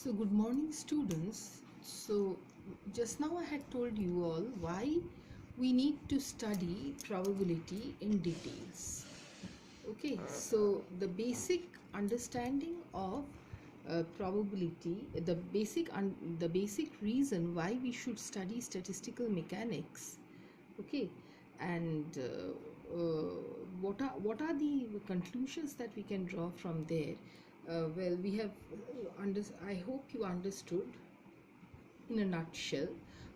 So good morning students. So just now I had told you all why we need to study probability in details. Okay, so the basic understanding of probability, the basic reason why we should study statistical mechanics. Okay, and what are the conclusions that we can draw from there? Well, we have I hope you understood in a nutshell.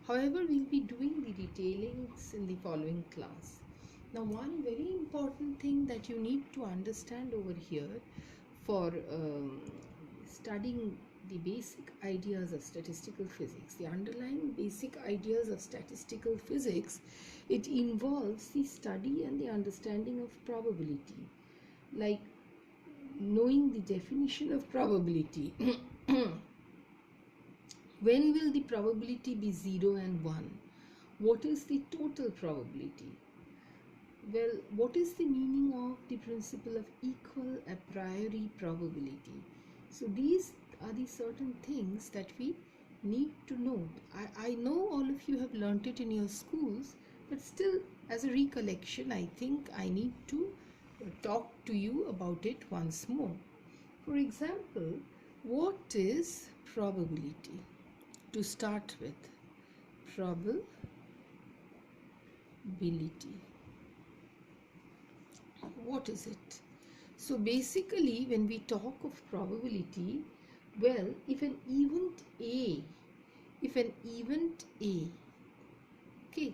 However, we'll be doing the detailings in the following class. Now, one very important thing that you need to understand over here for studying the basic ideas of statistical physics, the underlying basic ideas of statistical physics, it involves the study and the understanding of probability, like knowing the definition of probability. When will the probability be 0 and 1? What is the total probability? Well, what is the meaning of the principle of equal a priori probability? So these are the certain things that we need to know. I know all of you have learnt it in your schools, but still as a recollection, I think I need to talk to you about it once more. For example, what is probability? To start with, probability. What is it? So basically, when we talk of probability, well, if an event A, okay,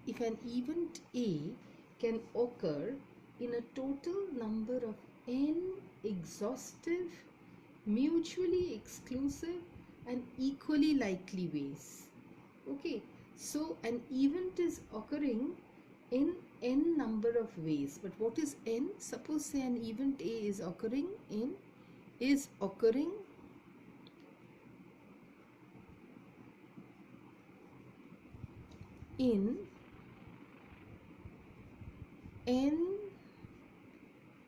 if an event A can occur in a total number of n exhaustive, mutually exclusive and equally likely ways. Okay, so an event is occurring in n number of ways, but what is n? Suppose say an event A is occurring in n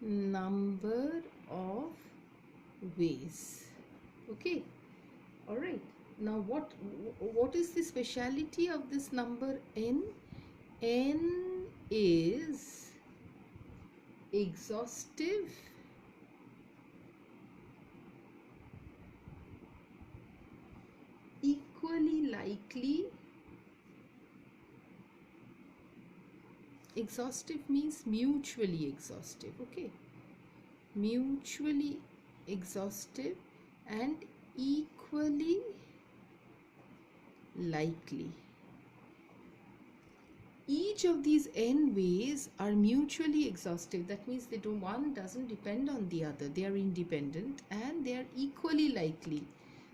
number of ways. Okay, all right. Now what is the speciality of this number n? N is exhaustive, equally likely. Exhaustive means mutually exhaustive. Okay, mutually exhaustive and equally likely. Each of these n ways are mutually exhaustive. That means one doesn't depend on the other. They are independent and they are equally likely.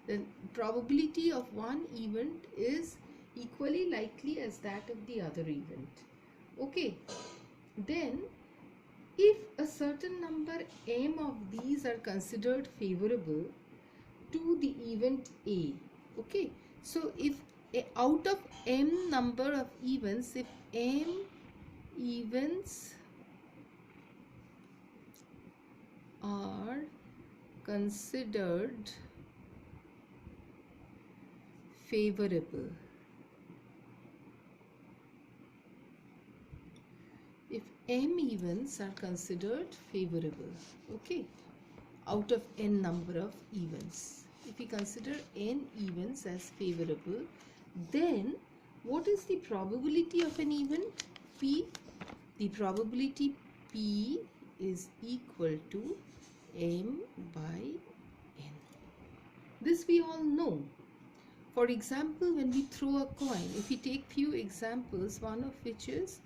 The probability of one event is equally likely as that of the other event. Okay, then if a certain number m of these are considered favorable to the event A, okay, so if out of m number of events, if m events are considered favorable, if m events are considered favorable, okay, out of n number of events, if we consider n events as favorable, then what is the probability of an event? P. The probability P is equal to m by n. This we all know. For example, when we throw a coin, if we take few examples, one of which is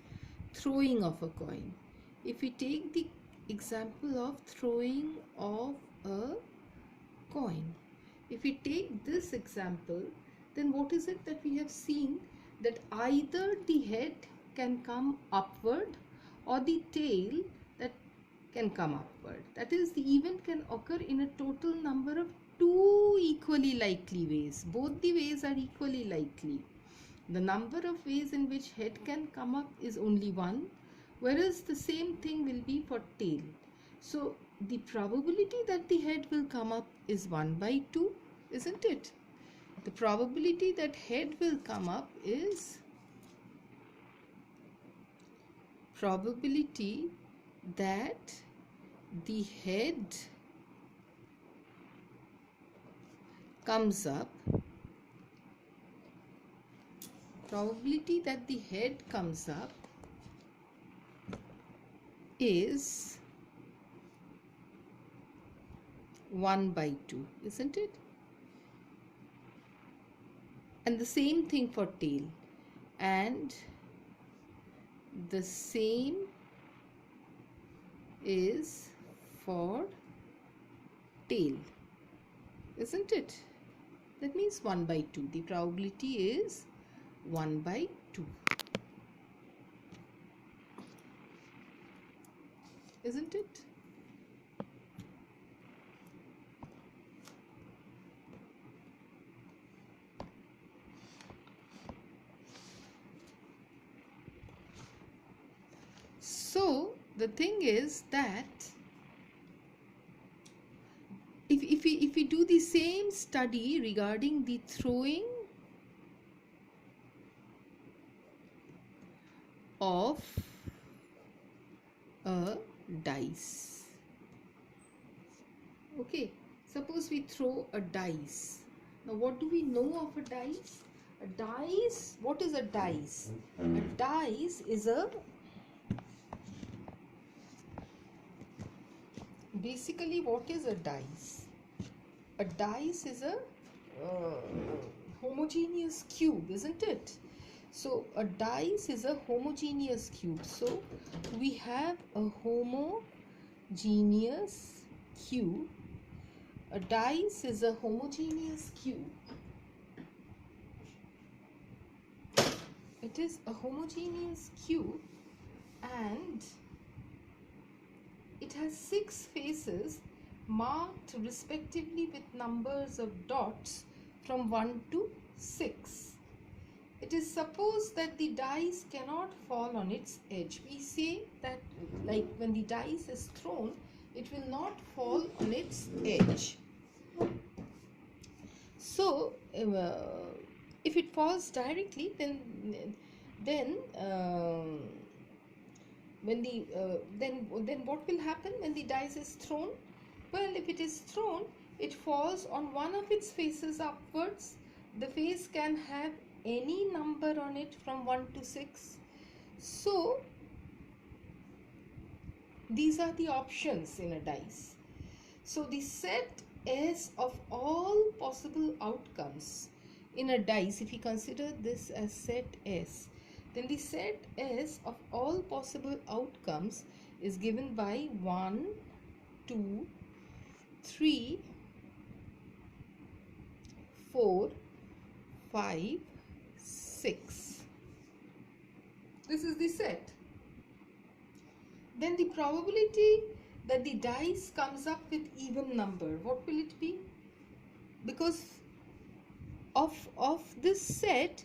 throwing of a coin. If we take the example of throwing of a coin, if we take this example, then what is it that we have seen? That either the head can come upward or the tail that can come upward. That is, the event can occur in a total number of 2 equally likely ways. Both the ways are equally likely. The number of ways in which head can come up is only 1, whereas the same thing will be for tail. So the probability that the head will come up is 1 by 2, isn't it? The probability that head will come up is probability that the head comes up, probability that the head comes up is 1 by 2, isn't it? And the same thing for tail, and the same is for tail, isn't it? That means 1 by 2. The probability is 1 by 2, isn't it? So the thing is that if we do the same study regarding the throwing of a dice, okay, suppose we throw a dice. Now what do we know of a dice? A dice, what is a dice? A dice is basically, what is a dice? A dice is a homogeneous cube, isn't it? So a dice is a homogeneous cube. So we have a homogeneous cube. A dice is a homogeneous cube. It is a homogeneous cube, and it has 6 faces marked respectively with numbers of dots from 1 to 6. It is supposed that the dice cannot fall on its edge. We say that, like, when the dice is thrown, it will not fall on its edge. So if it falls directly, then what will happen when the dice is thrown? Well, if it is thrown, it falls on one of its faces upwards. The face can have any number on it from 1 to 6. So these are the options in a dice. So the set S of all possible outcomes in a dice, if we consider this as set S, then the set S of all possible outcomes is given by 1, 2, 3, 4, 5, 6. This is the set. Then the probability that the dice comes up with even number, what will it be? Because of this set,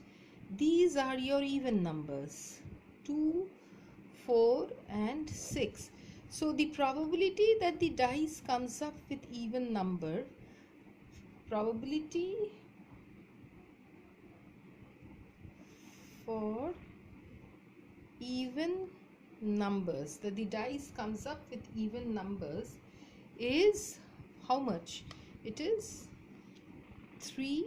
these are your even numbers, 2, 4 and 6. So the probability that the dice comes up with even number, probability for even numbers, that the dice comes up with even numbers, is how much? It is 3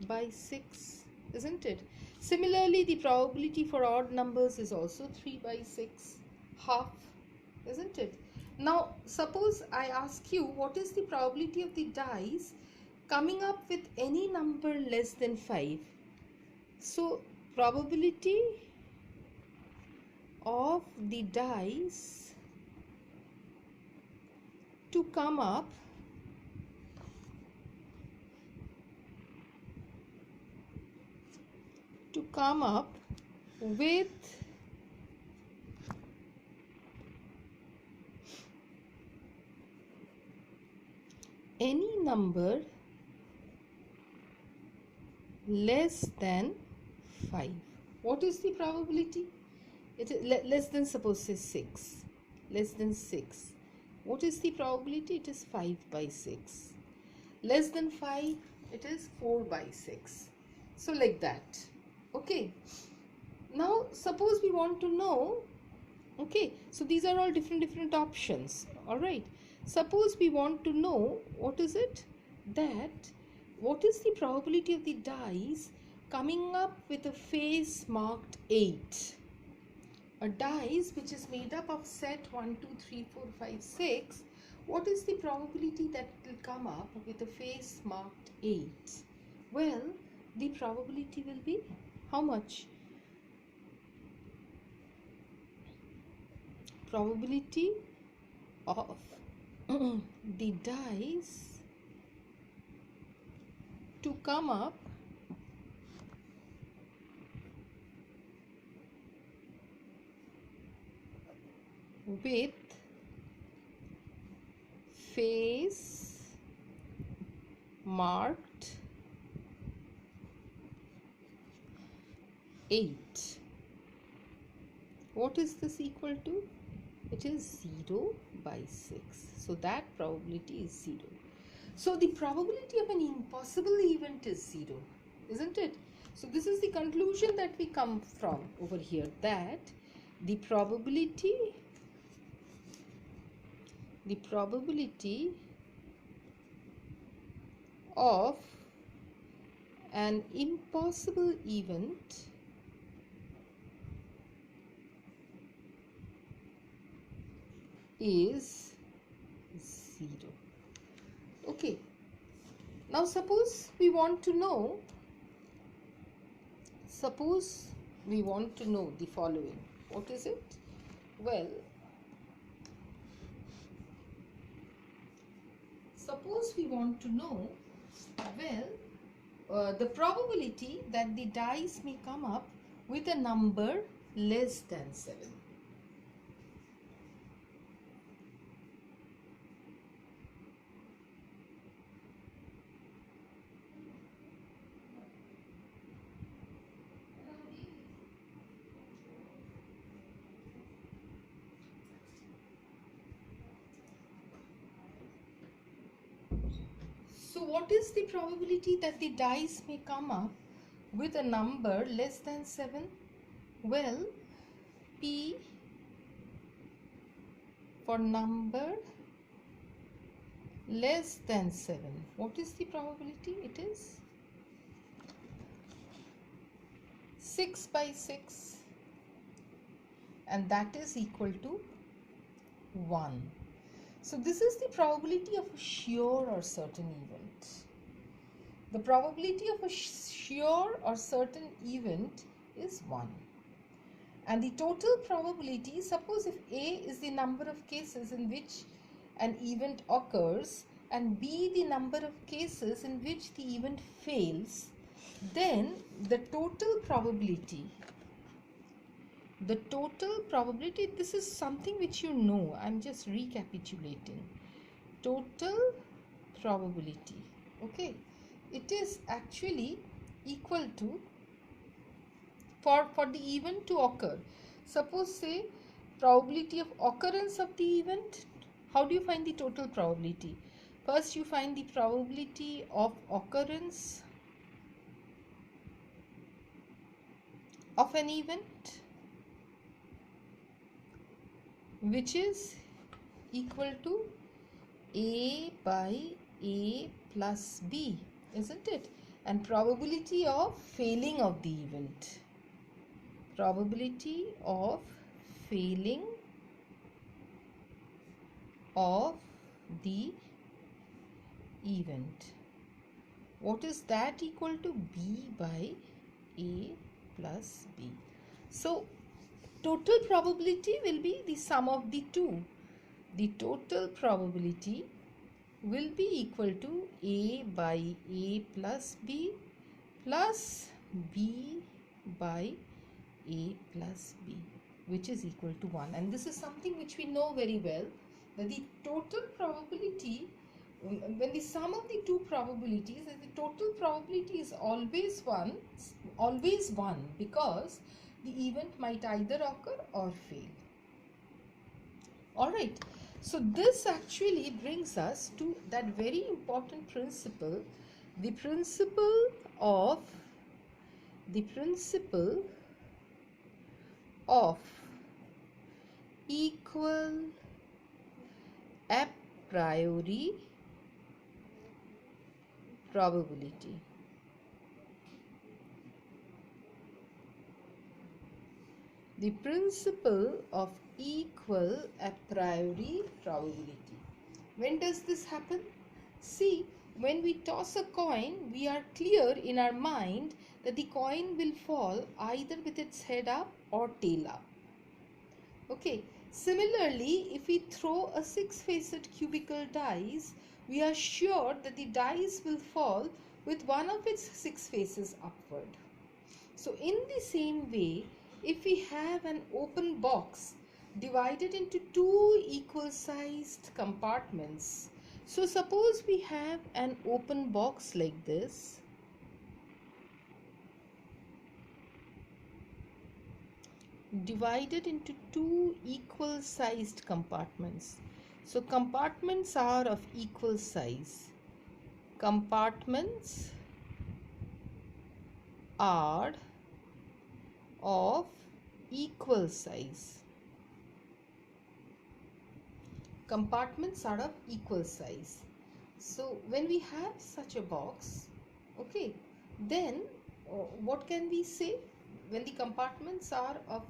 by 6, isn't it? Similarly, the probability for odd numbers is also 3 by 6, half, isn't it? Now suppose I ask you, what is the probability of the dice coming up with any number less than 5? So probability of the dice to come up with any number less than 5. What is the probability? It is less than, suppose say 6, less than 6. What is the probability? It is 5 by 6. Less than 5, it is 4 by 6. So like that. Okay. Now suppose we want to know, okay, so these are all different options. All right. Suppose we want to know, what is it? That what is the probability of the dice coming up with a face marked 8? A dice which is made up of set 1, 2, 3, 4, 5, 6. What is the probability that it will come up with a face marked 8? Well, the probability will be how much? Probability of the dice to come up with face marked 8. What is this equal to? It is 0 by 6. So that probability is 0. So the probability of an impossible event is 0, isn't it? So this is the conclusion that we come from over here, that the probability of an impossible event is 0. Okay. Now suppose we want to know the following. What is it? Well, suppose we want to know, the probability that the dice may come up with a number less than 7. So what is the probability that the dice may come up with a number less than 7? Well, P for number less than 7. What is the probability? It is 6 by 6, and that is equal to 1. So this is the probability of a sure or certain event. The probability of a sure or certain event is 1. And the total probability, suppose if A is the number of cases in which an event occurs and B the number of cases in which the event fails, then the total probability, this is something which you know, I'm just recapitulating. Total probability, okay, it is actually equal to, for the event to occur, suppose say probability of occurrence of the event. How do you find the total probability? First you find the probability of occurrence of an event, which is equal to A by A plus B, isn't it? And probability of failing of the event. Probability of failing of the event. What is that equal to? B by A plus B. So total probability will be the sum of the two. The total probability will be equal to A by A plus B plus B by A plus B, which is equal to 1. And this is something which we know very well, that the total probability, when the sum of the two probabilities, the total probability is always 1, because the event might either occur or fail. Alright, So this actually brings us to that very important principle, the principle of equal a priori probability. The principle of equal a priori probability. When does this happen? See, when we toss a coin, we are clear in our mind that the coin will fall either with its head up or tail up. Okay. Similarly, if we throw a six-faced cubical dice, we are sure that the dice will fall with one of its six faces upward. So in the same way, if we have an open box divided into two equal sized compartments, so suppose we have an open box like this, divided into two equal sized compartments. So compartments are of equal size. Compartments are of equal size. Compartments are of equal size. So when we have such a box, okay, then what can we say? When the compartments are of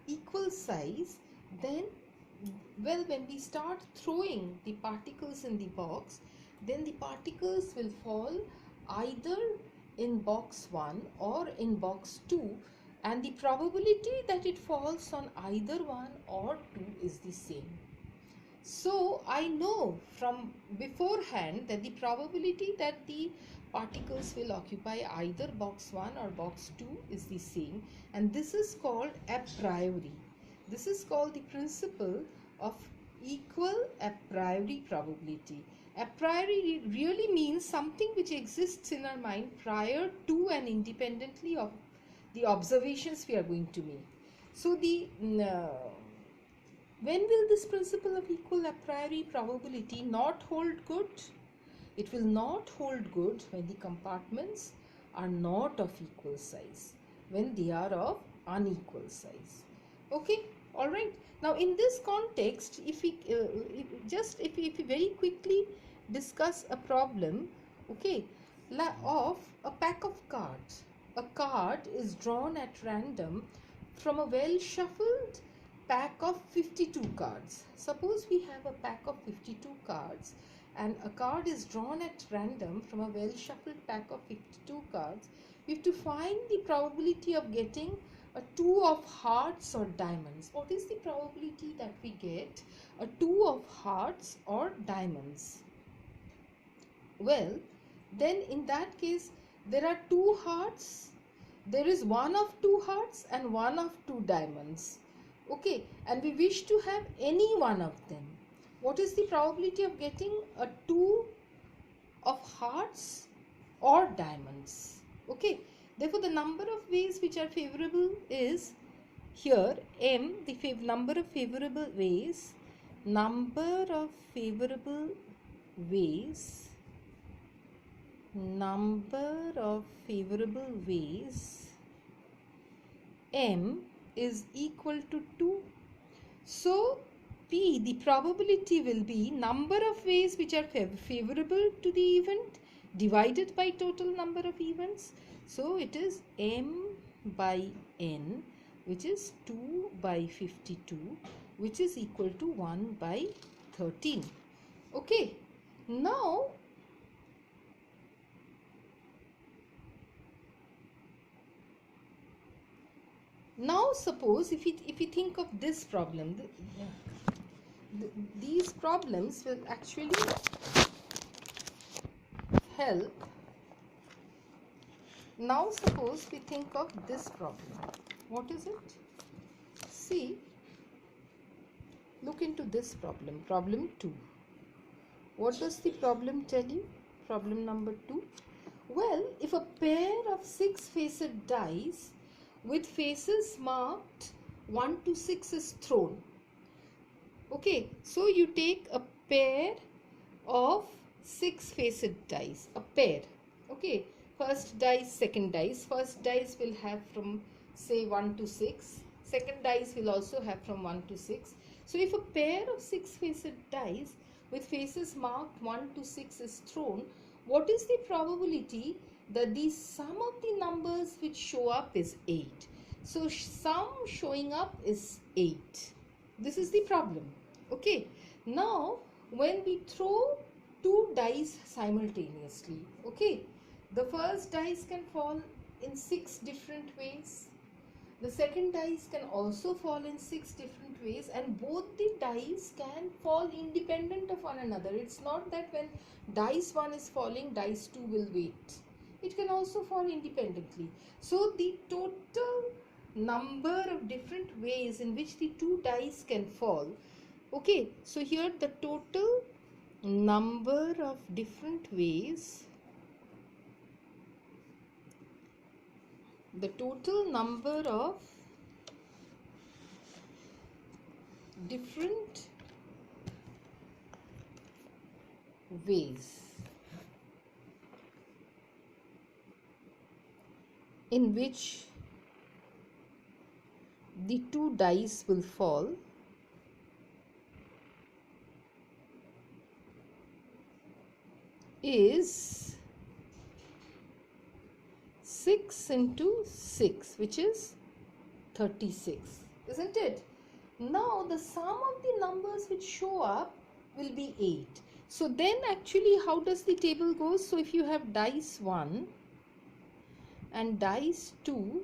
equal size, then when we start throwing the particles in the box, then the particles will fall either in box 1 or in box 2, and the probability that it falls on either 1 or 2 is the same. So I know from beforehand that the probability that the particles will occupy either box 1 or box 2 is the same, and this is called a priori. This is called the principle of equal a priori probability. A priori really means something which exists in our mind prior to and independently of the observations we are going to make. So when will this principle of equal a priori probability not hold good? It will not hold good when the compartments are not of equal size, when they are of unequal size. Okay, all right. Now in this context, if we very quickly discuss a problem, okay, of a pack of cards. A card is drawn at random from a well shuffled pack of 52 cards. Suppose we have a pack of 52 cards and a card is drawn at random from a well shuffled pack of 52 cards. We have to find the probability of getting a 2 of hearts or diamonds. What is the probability that we get a 2 of hearts or diamonds? Well, then in that case, there are 2 hearts, there is 1 of 2 hearts and 1 of 2 diamonds. Okay, and we wish to have any one of them. What is the probability of getting a 2 of hearts or diamonds? Okay, therefore the number of ways which are favorable is here m, the number of favorable ways, number of favorable ways m is equal to 2. So P, the probability will be number of ways which are favorable to the event divided by total number of events. So it is m by n, which is 2 by 52, which is equal to 1 by 13. Okay, now suppose if we think of this problem, these problems will actually help. Now suppose we think of this problem. What is it? See, look into this problem, problem 2. What does the problem tell you? Problem number 2. Well, if a pair of 6-faced dice with faces marked 1 to 6 is thrown. Okay, so you take a pair of 6-faced dice, a pair. Okay, first dice, second dice. First dice will have from say 1 to 6. Second dice will also have from 1 to 6. So if a pair of 6-faced dice with faces marked 1 to 6 is thrown, what is the probability that the sum of the numbers which show up is 8? So sum showing up is 8. This is the problem. Okay, now when we throw two dice simultaneously, okay, the first dice can fall in 6 different ways. The second dice can also fall in 6 different ways, and both the dice can fall independent of one another. It's not that when dice 1 is falling, dice 2 will wait. It can also fall independently. So the total number of different ways in which the two dice can fall. Okay, so here the total number of different ways, the total number of different ways in which the two dice will fall is 6 into 6, which is 36, isn't it? Now the sum of the numbers which show up will be 8. So then actually how does the table go? So if you have dice 1 and dice 2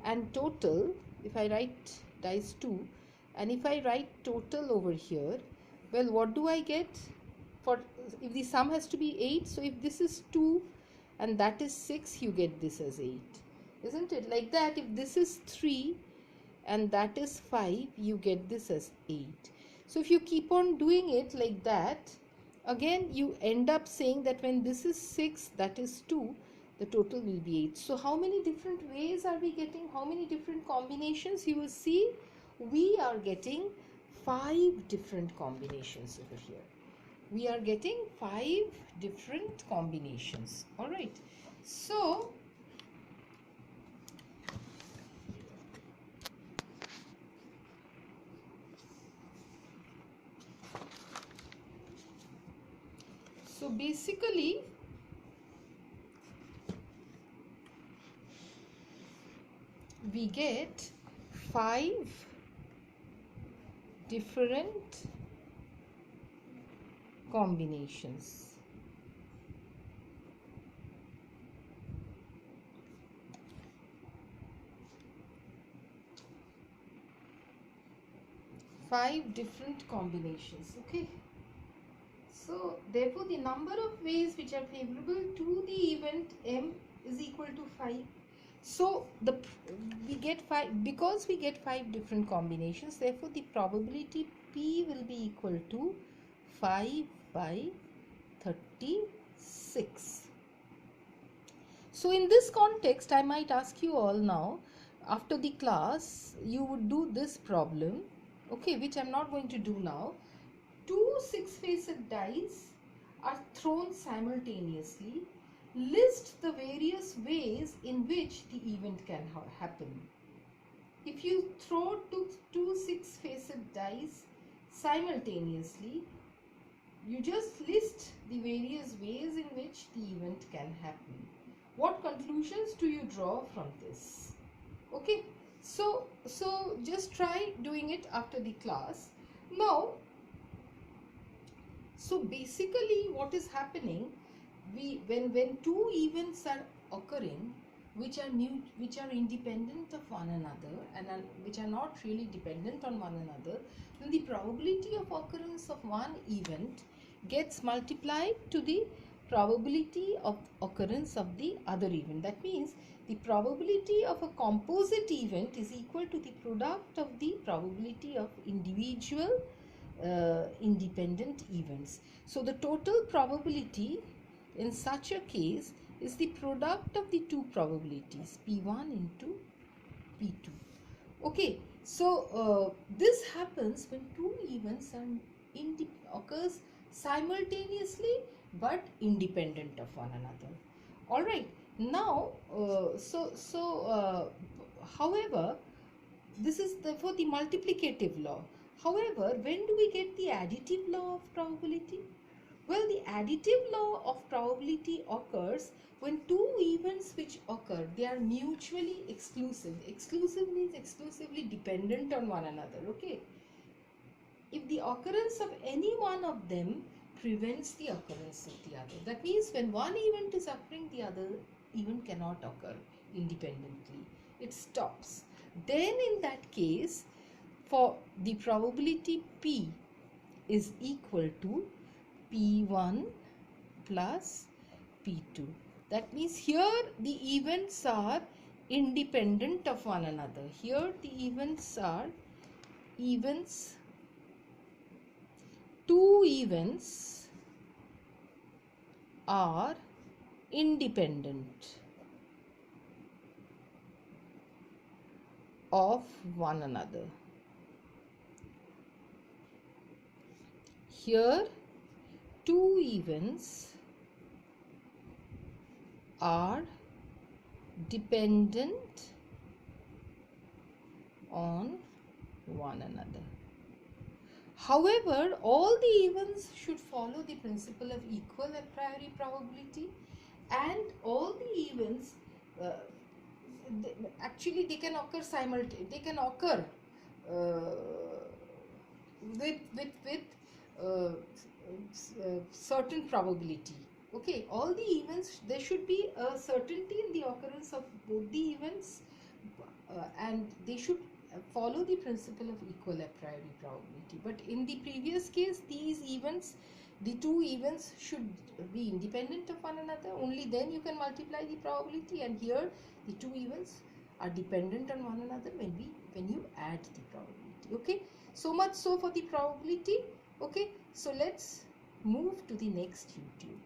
and total, if I write dice 2 and if I write total over here, well, what do I get? For if the sum has to be 8, so if this is 2 and that is 6, you get this as 8, isn't it? Like that, if this is 3 and that is 5, you get this as 8. So if you keep on doing it like that, again you end up saying that when this is 6, that is 2, the total will be 8. So how many different ways are we getting? How many different combinations? You will see we are getting 5 different combinations over here. We are getting 5 different combinations. All right. So basically we get 5 different combinations. Five different combinations. Okay. So therefore the number of ways which are favorable to the event M is equal to 5. So we get 5 because we get 5 different combinations. Therefore the probability P will be equal to 5 by 36. So in this context, I might ask you all now, after the class, you would do this problem, okay, which I'm not going to do now. Two 6-faced dice are thrown simultaneously. List the various ways in which the event can happen. If you throw two 6-faced dice simultaneously, you just list the various ways in which the event can happen. What conclusions do you draw from this? Okay, so just try doing it after the class. Now, so basically what is happening, when two events are occurring which are independent of one another and which are not really dependent on one another, then the probability of occurrence of one event gets multiplied to the probability of occurrence of the other event. That means the probability of a composite event is equal to the product of the probability of individual independent events. So the total probability in such a case is the product of the two probabilities, P1 into P2. Okay, So this happens when two events occurs simultaneously but independent of one another. All right. Now, however, this is for the multiplicative law. However, when do we get the additive law of probability? Well, the additive law of probability occurs when two events which occur, they are mutually exclusive. Exclusive means exclusively dependent on one another, okay? If the occurrence of any one of them prevents the occurrence of the other. That means when one event is occurring, the other event cannot occur independently. It stops. Then in that case, for the probability P is equal to P1 plus P2. That means here the events are independent of one another. Here the events are two events are independent of one another. Here two events are dependent on one another. However, all the events should follow the principle of equal a priori probability, and all the events they can occur simultaneously. They can occur with certain probability. Okay, all the events, there should be a certainty in the occurrence of both the events, and they should follow the principle of equal a priori probability. But in the previous case, these events, the two events should be independent of one another. Only then you can multiply the probability, and here the two events are dependent on one another when you add the probability. Okay, so much so for the probability. Okay, so let's move to the next YouTube.